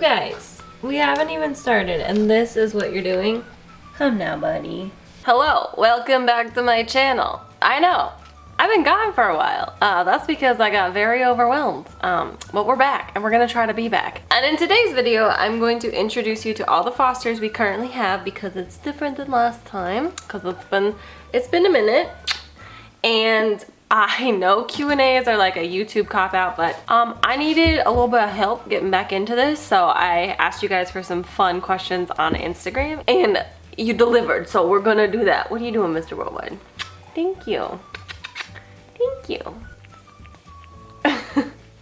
guys, we haven't even started and this is what you're doing? Come now, buddy. Hello, welcome back to my channel. I know, I've been gone for a while. That's because I got very overwhelmed. But we're back and we're gonna try to be back. And in today's video, I'm going to introduce you to all the fosters we currently have because it's different than last time. Because it's been a minute. And I know Q&As are like a YouTube cop-out, but I needed a little bit of help getting back into this, so I asked you guys for some fun questions on Instagram, and you delivered, so we're gonna do that. What are you doing, Mr. Worldwide? Thank you. Thank you.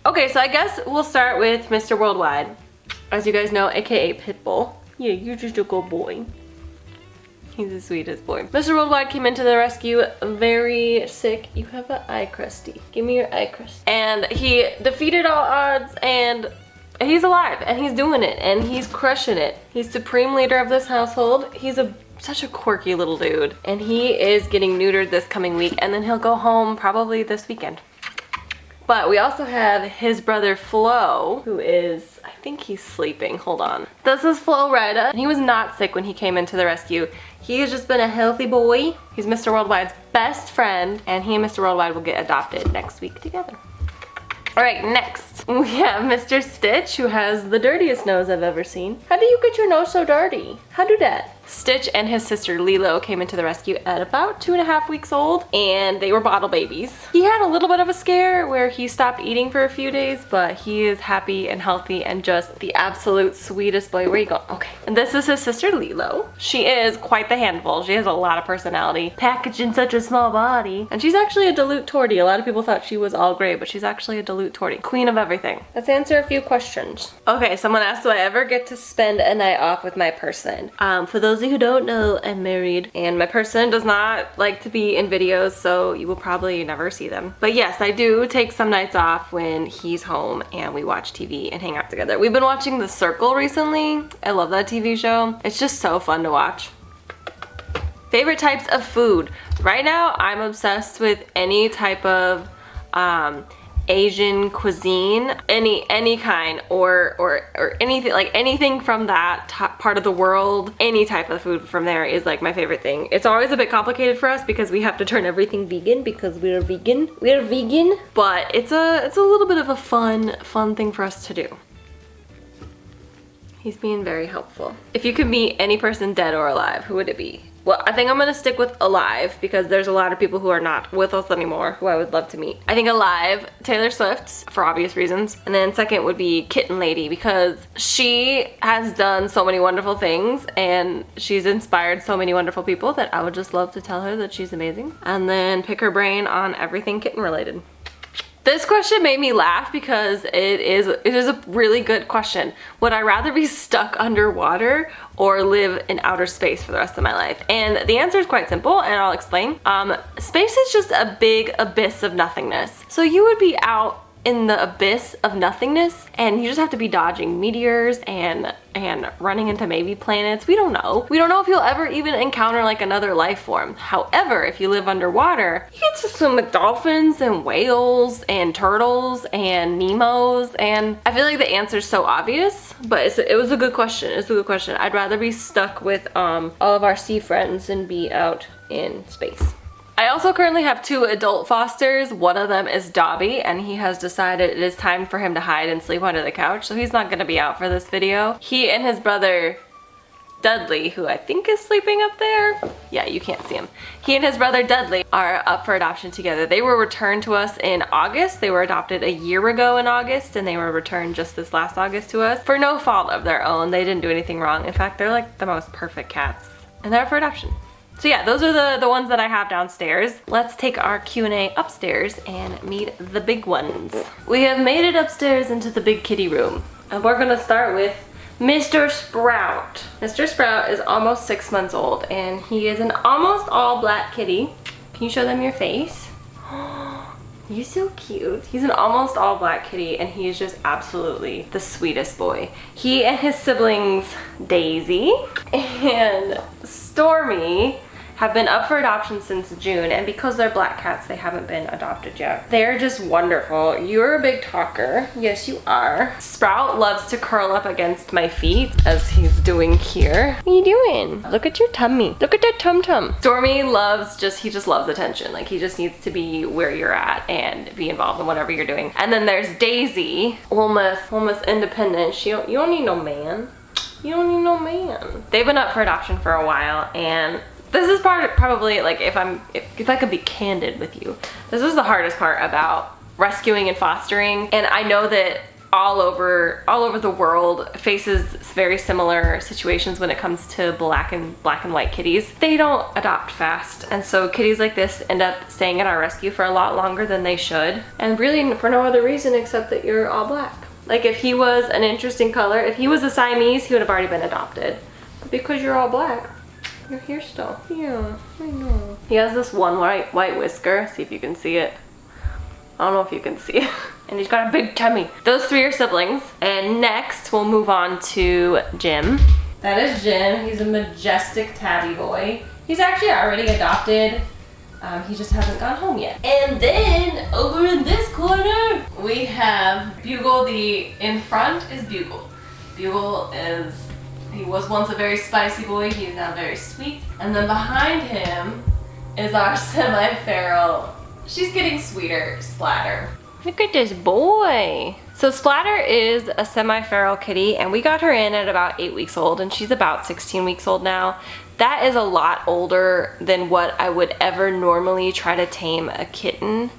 Okay, so I guess we'll start with Mr. Worldwide. As you guys know, aka Pitbull. Yeah, you're just a good boy. He's the sweetest boy. Mr. Worldwide came into the rescue very sick. You have an eye crusty. Give me your eye crust. And he defeated all odds and he's alive and he's doing it and he's crushing it. He's supreme leader of this household. He's such a quirky little dude. And he is getting neutered this coming week and then he'll go home probably this weekend. But we also have his brother Flo, who is, I think he's sleeping, hold on. This is Flo Rida. He was not sick when he came into the rescue. He has just been a healthy boy. He's Mr. Worldwide's best friend, and he and Mr. Worldwide will get adopted next week together. All right, next we have Mr. Stitch, who has the dirtiest nose I've ever seen. How do you get your nose so dirty? How do that? Stitch and his sister Lilo came into the rescue at about 2.5 weeks old, and they were bottle babies. He had a little bit of a scare where he stopped eating for a few days, but he is happy and healthy and just the absolute sweetest boy. Where you going? Okay. And this is his sister Lilo. She is quite the handful. She has a lot of personality, packaged in such a small body. And she's actually a dilute tortie. A lot of people thought she was all gray, but she's actually a dilute tortie. Queen of everything. Let's answer a few questions. Okay, someone asked, do I ever get to spend a night off with my person? For those of you who don't know, I'm married and my person does not like to be in videos, so you will probably never see them. But yes, I do take some nights off when he's home and we watch TV and hang out together. We've been watching The Circle recently. I love that TV show. It's just so fun to watch. Favorite types of food. Right now, I'm obsessed with any type of Asian cuisine, any kind, or anything, like anything from that part of the world. Any type of food from there is like my favorite thing. It's always a bit complicated for us because we have to turn everything vegan because we're vegan, but it's a little bit of a fun thing for us to do. He's being very helpful. If you could meet any person dead or alive, who would it be? Well, I think I'm gonna stick with alive because there's a lot of people who are not with us anymore who I would love to meet. I think alive, Taylor Swift, for obvious reasons. And then second would be Kitten Lady because she has done so many wonderful things and she's inspired so many wonderful people that I would just love to tell her that she's amazing. And then pick her brain on everything kitten related. This question made me laugh because it is a really good question. Would I rather be stuck underwater or live in outer space for the rest of my life? And the answer is quite simple, and I'll explain. Space is just a big abyss of nothingness. So you would be out in the abyss of nothingness and you just have to be dodging meteors and running into maybe planets. We don't know. We don't know if you'll ever even encounter like another life form. However, if you live underwater, you get to swim with dolphins and whales and turtles and Nemos, and I feel like the answer's so obvious, but it was a good question. It's a good question. I'd rather be stuck with all of our sea friends and be out in space. I also currently have 2 adult fosters. One of them is Dobby, and he has decided it is time for him to hide and sleep under the couch, so he's not gonna be out for this video. He and his brother Dudley, who I think is sleeping up there. Yeah, you can't see him. He and his brother Dudley are up for adoption together. They were returned to us in August. They were adopted a year ago in August, and they were returned just this last August to us for no fault of their own. They didn't do anything wrong. In fact, they're like the most perfect cats, and they're up for adoption. So yeah, those are the ones that I have downstairs. Let's take our Q&A upstairs and meet the big ones. We have made it upstairs into the big kitty room. And we're gonna start with Mr. Sprout. Mr. Sprout is almost 6 months old and he is an almost all black kitty. Can you show them your face? You're so cute. He's an almost all black kitty and he is just absolutely the sweetest boy. He and his siblings Daisy and Stormy have been up for adoption since June, and because they're black cats, they haven't been adopted yet. They're just wonderful. You're a big talker. Yes, you are. Sprout loves to curl up against my feet, as he's doing here. What are you doing? Look at your tummy. Look at that tum-tum. Stormy he just loves attention. Like, he just needs to be where you're at and be involved in whatever you're doing. And then there's Daisy, almost independent. You don't need no man. You don't need no man. They've been up for adoption for a while, and this is probably, like, if I could be candid with you, this is the hardest part about rescuing and fostering. And I know that all over the world faces very similar situations when it comes to black and white kitties. They don't adopt fast, and so kitties like this end up staying at our rescue for a lot longer than they should, and really for no other reason except that you're all black. Like, if he was an interesting color, if he was a Siamese, he would have already been adopted. But because you're all black, you're here still. Yeah, I know. He has this one white whisker. See if you can see it. I don't know if you can see it. And he's got a big tummy. Those three are siblings. And next, we'll move on to Jim. That is Jim. He's a majestic tabby boy. He's actually already adopted. He just hasn't gone home yet. And then over in this corner, we have Bugle. In front is Bugle. Bugle he was once a very spicy boy. He is now very sweet. And then behind him is our semi-feral. She's getting sweeter, Splatter. Look at this boy. So Splatter is a semi-feral kitty, and we got her in at about 8 weeks old, and she's about 16 weeks old now. That is a lot older than what I would ever normally try to tame a kitten.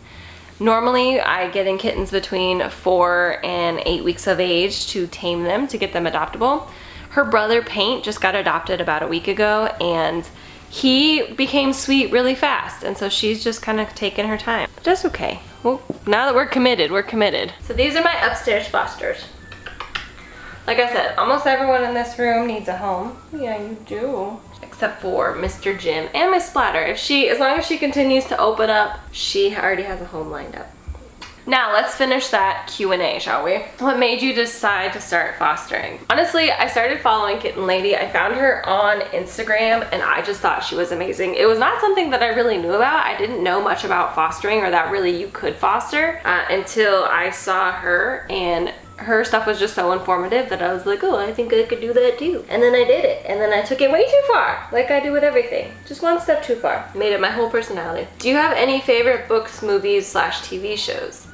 Normally, I get in kittens between 4 and 8 weeks of age to tame them, to get them adoptable. Her brother Paint just got adopted about a week ago, and he became sweet really fast, and so she's just kind of taking her time. But that's okay. Well, now that we're committed, we're committed. So these are my upstairs fosters. Like I said, almost everyone in this room needs a home. Yeah, you do. Except for Mr. Jim and Miss Splatter. As long as she continues to open up, she already has a home lined up. Now let's finish that Q&A, shall we? What made you decide to start fostering? Honestly, I started following Kitten Lady. I found her on Instagram and I just thought she was amazing. It was not something that I really knew about. I didn't know much about fostering, or that really you could foster, until I saw her, and her stuff was just so informative that I was like, oh, I think I could do that too. And then I did it, and then I took it way too far, like I do with everything. Just one step too far. Made it my whole personality. Do you have any favorite books, movies, / TV shows?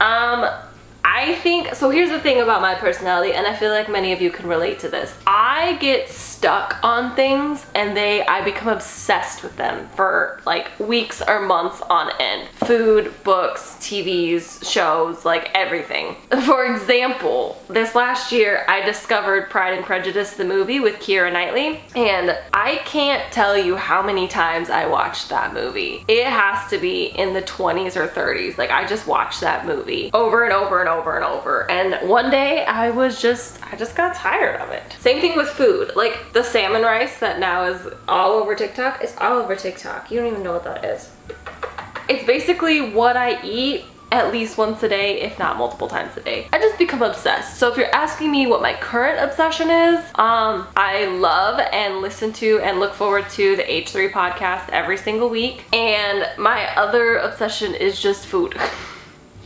I think, so here's the thing about my personality, and I feel like many of you can relate to this. I get stuck on things and I become obsessed with them for like weeks or months on end. Food, books, TVs, shows, like everything. For example, this last year I discovered Pride and Prejudice, the movie with Keira Knightley, and I can't tell you how many times I watched that movie. It has to be in the 20s or 30s. Like, I just watched that movie over and over and over and over, and one day I just got tired of it. Same thing with food. Like, the salmon rice that now is all over TikTok is all over TikTok. You don't even know what that is. It's basically what I eat at least once a day, if not multiple times a day. I just become obsessed. So if you're asking me what my current obsession is, I love and listen to and look forward to the H3 podcast every single week. And my other obsession is just food.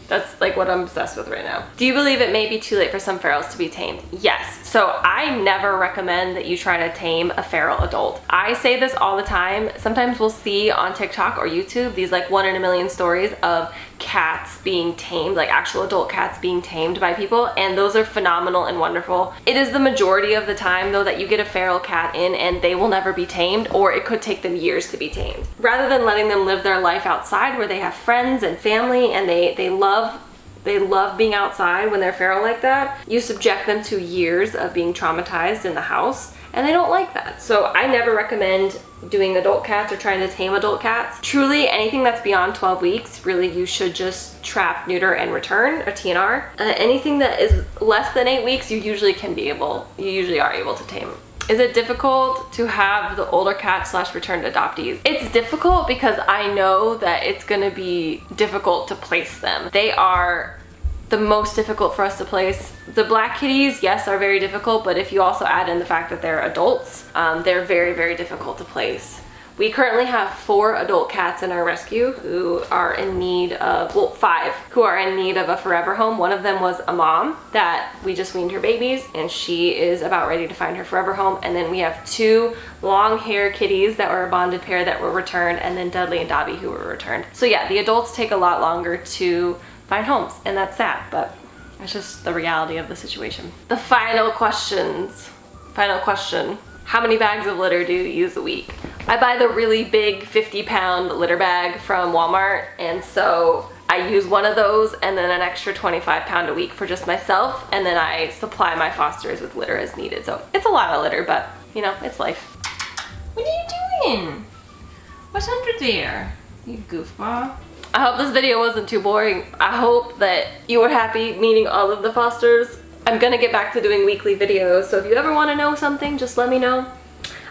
That's like what I'm obsessed with right now. Do you believe it may be too late for some ferals to be tamed? Yes. So I never recommend that you try to tame a feral adult. I say this all the time. Sometimes we'll see on TikTok or YouTube these like 1 in a million stories of cats being tamed, like actual adult cats being tamed by people, and those are phenomenal and wonderful. It is the majority of the time though that you get a feral cat in and they will never be tamed, or it could take them years to be tamed. Rather than letting them live their life outside where they have friends and family and they love being outside when they're feral like that, you subject them to years of being traumatized in the house, and they don't like that. So I never recommend doing adult cats or trying to tame adult cats. Truly, anything that's beyond 12 weeks, really you should just trap, neuter, and return, or TNR. Anything that is less than 8 weeks, you usually are able to tame. Is it difficult to have the older cats / returned adoptees? It's difficult because I know that it's gonna be difficult to place them. They are the most difficult for us to place. The black kitties, yes, are very difficult, but if you also add in the fact that they're adults, they're very, very difficult to place. We currently have 4 adult cats in our rescue who are in need of, well, 5 who are in need of a forever home. One of them was a mom that we just weaned her babies, and she is about ready to find her forever home. And then we have 2 long hair kitties that were a bonded pair that were returned, and then Dudley and Dobby who were returned. So yeah, the adults take a lot longer to find homes, and that's sad, but it's just the reality of the situation. The final questions. Final question. How many bags of litter do you use a week? I buy the really big 50-pound litter bag from Walmart, and so I use one of those and then an extra 25-pound a week for just myself, and then I supply my fosters with litter as needed. So it's a lot of litter, but you know, it's life. What are you doing? What's under there, you goofball? I hope this video wasn't too boring. I hope that you were happy meeting all of the fosters. I'm gonna get back to doing weekly videos, so if you ever want to know something, just let me know.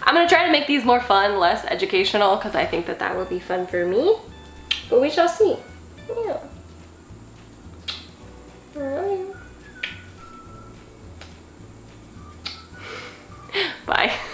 I'm gonna try to make these more fun, less educational, because I think that that would be fun for me. But we shall see. Yeah. Bye.